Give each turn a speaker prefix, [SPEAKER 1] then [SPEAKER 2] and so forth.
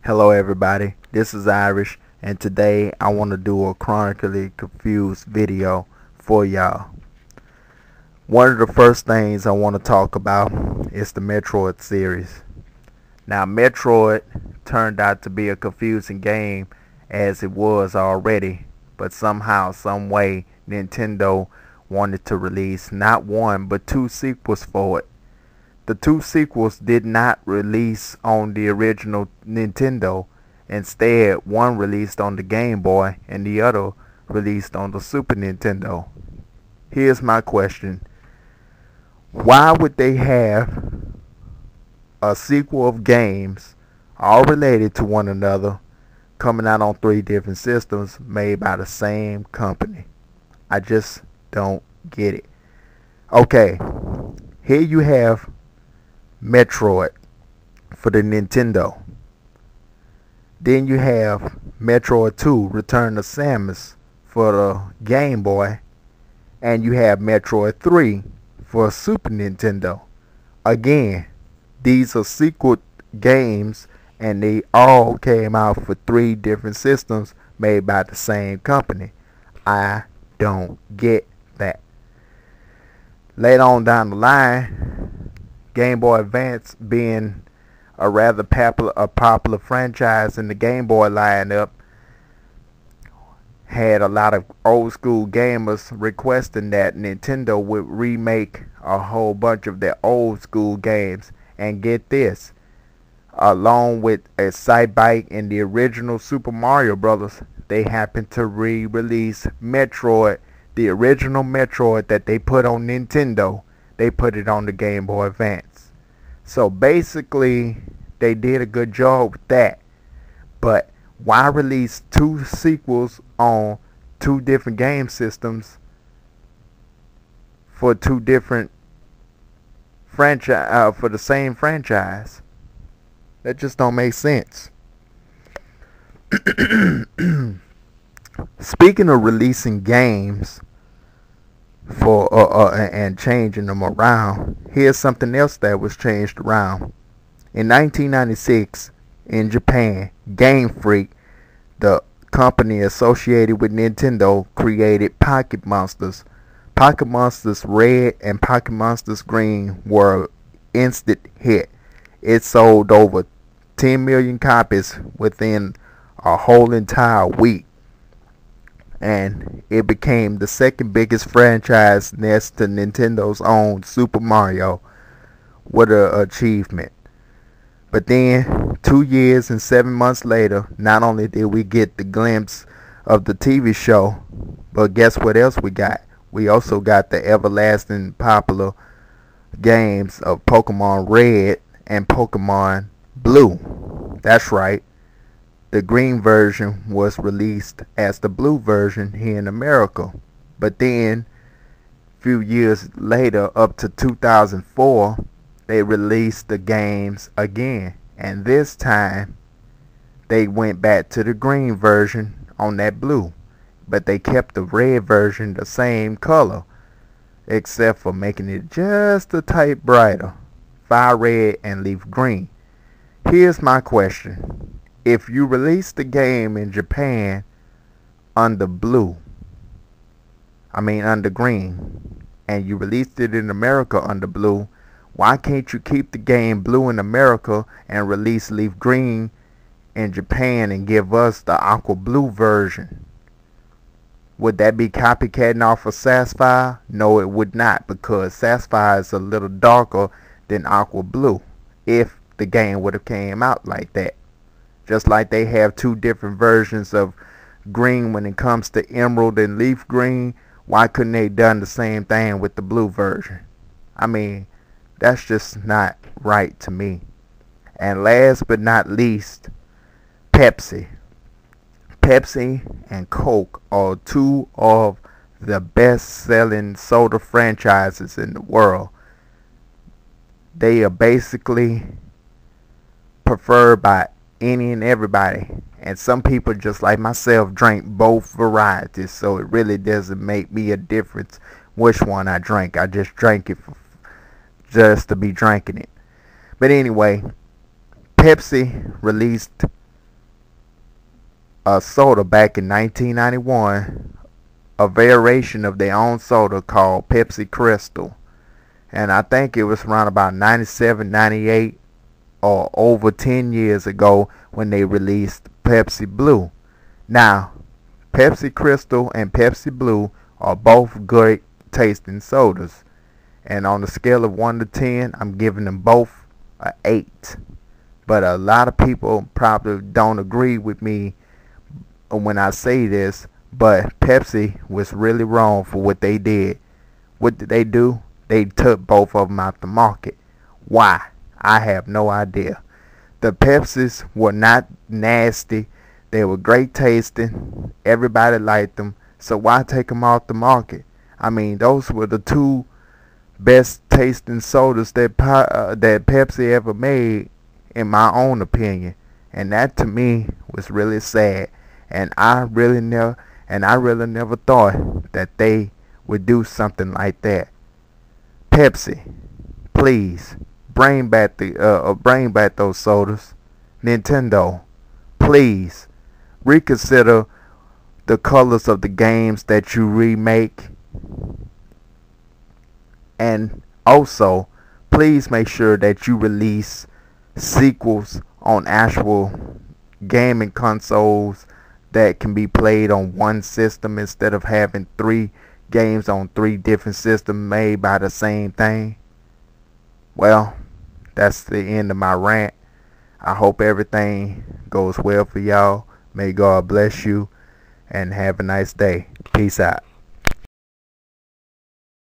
[SPEAKER 1] Hello everybody, this is Irish, and today I want to do a chronically confused video for y'all. One of the first things I want to talk about is the Metroid series. Now Metroid turned out to be a confusing game as it was already, but somehow, some way, Nintendo wanted to release not one but two sequels for it. The two sequels did not release on the original Nintendo. Instead, one released on the Game Boy and the other released on the Super Nintendo. Here's my question. Why would they have a sequel of games all related to one another coming out on three different systems made by the same company? I just don't get it. Okay, here you have Metroid for the Nintendo. Then you have Metroid 2 Return of Samus for the Game Boy. And you have Metroid 3 for Super Nintendo. Again, these are sequel games and they all came out for three different systems made by the same company. I don't get that. Later on down the line, Game Boy Advance being a rather popular franchise in the Game Boy lineup, had a lot of old school gamers requesting that Nintendo would remake a whole bunch of their old school games. And get this, along with a side bite in the original Super Mario Brothers, they happened to re-release Metroid, the original Metroid that they put on Nintendo. They put it on the Game Boy Advance. So basically, they did a good job with that. But why release two sequels on two different game systems for two different franchise for the same franchise? That just don't make sense. Speaking of releasing games for and changing them around, here's something else that was changed around. In 1996, in Japan, Game Freak, the company associated with Nintendo, created Pocket Monsters. Pocket Monsters Red and Pocket Monsters Green were an instant hit. It sold over 10 million copies within a whole entire week. And it became the second biggest franchise next to Nintendo's own Super Mario. What an achievement. But then, 2 years and 7 months later, not only did we get the glimpse of the TV show, but guess what else we got? We also got the everlasting popular games of Pokemon Red and Pokemon Blue. That's right. The green version was released as the blue version here in America. But then, a few years later, up to 2004, they released the games again. And this time, they went back to the green version on that blue. But they kept the red version the same color, except for making it just a tight brighter. Fire red and leaf green. Here's my question. If you release the game in Japan under under green, and you released it in America under blue, why can't you keep the game blue in America and release leaf green in Japan and give us the aqua blue version? Would that be copycatting off of Sapphire? No, it would not, because Sapphire is a little darker than aqua blue if the game would have came out like that. Just like they have two different versions of green when it comes to emerald and leaf green, why couldn't they done the same thing with the blue version? I mean, that's just not right to me. And last but not least, Pepsi. Pepsi and Coke are two of the best-selling soda franchises in the world. They are basically preferred by any and everybody, and some people just like myself drink both varieties, so it really doesn't make me a difference which one I drink. I just drink it just to be drinking it. But anyway, Pepsi released a soda back in 1991, a variation of their own soda called Pepsi Crystal. And I think it was around about 97, 98, or over 10 years ago when they released Pepsi Blue. Now, Pepsi Crystal and Pepsi Blue are both great tasting sodas. And on the scale of 1 to 10, I'm giving them both an 8. But a lot of people probably don't agree with me when I say this, but Pepsi was really wrong for what they did. What did they do? They took both of them out the market. Why? I have no idea. The Pepsis were not nasty. They were great tasting. Everybody liked them. So why take them off the market? I mean, those were the two best tasting sodas that Pepsi ever made, in my own opinion. And that to me was really sad. And I really never thought that they would do something like that. Pepsi, please bring back those sodas. Nintendo, please reconsider the colors of the games that you remake. And also, please make sure that you release sequels on actual gaming consoles that can be played on one system instead of having 3 games on 3 different systems made by the same thing. Well, that's the end of my rant. I hope everything goes well for y'all. May God bless you and have a nice day. Peace out.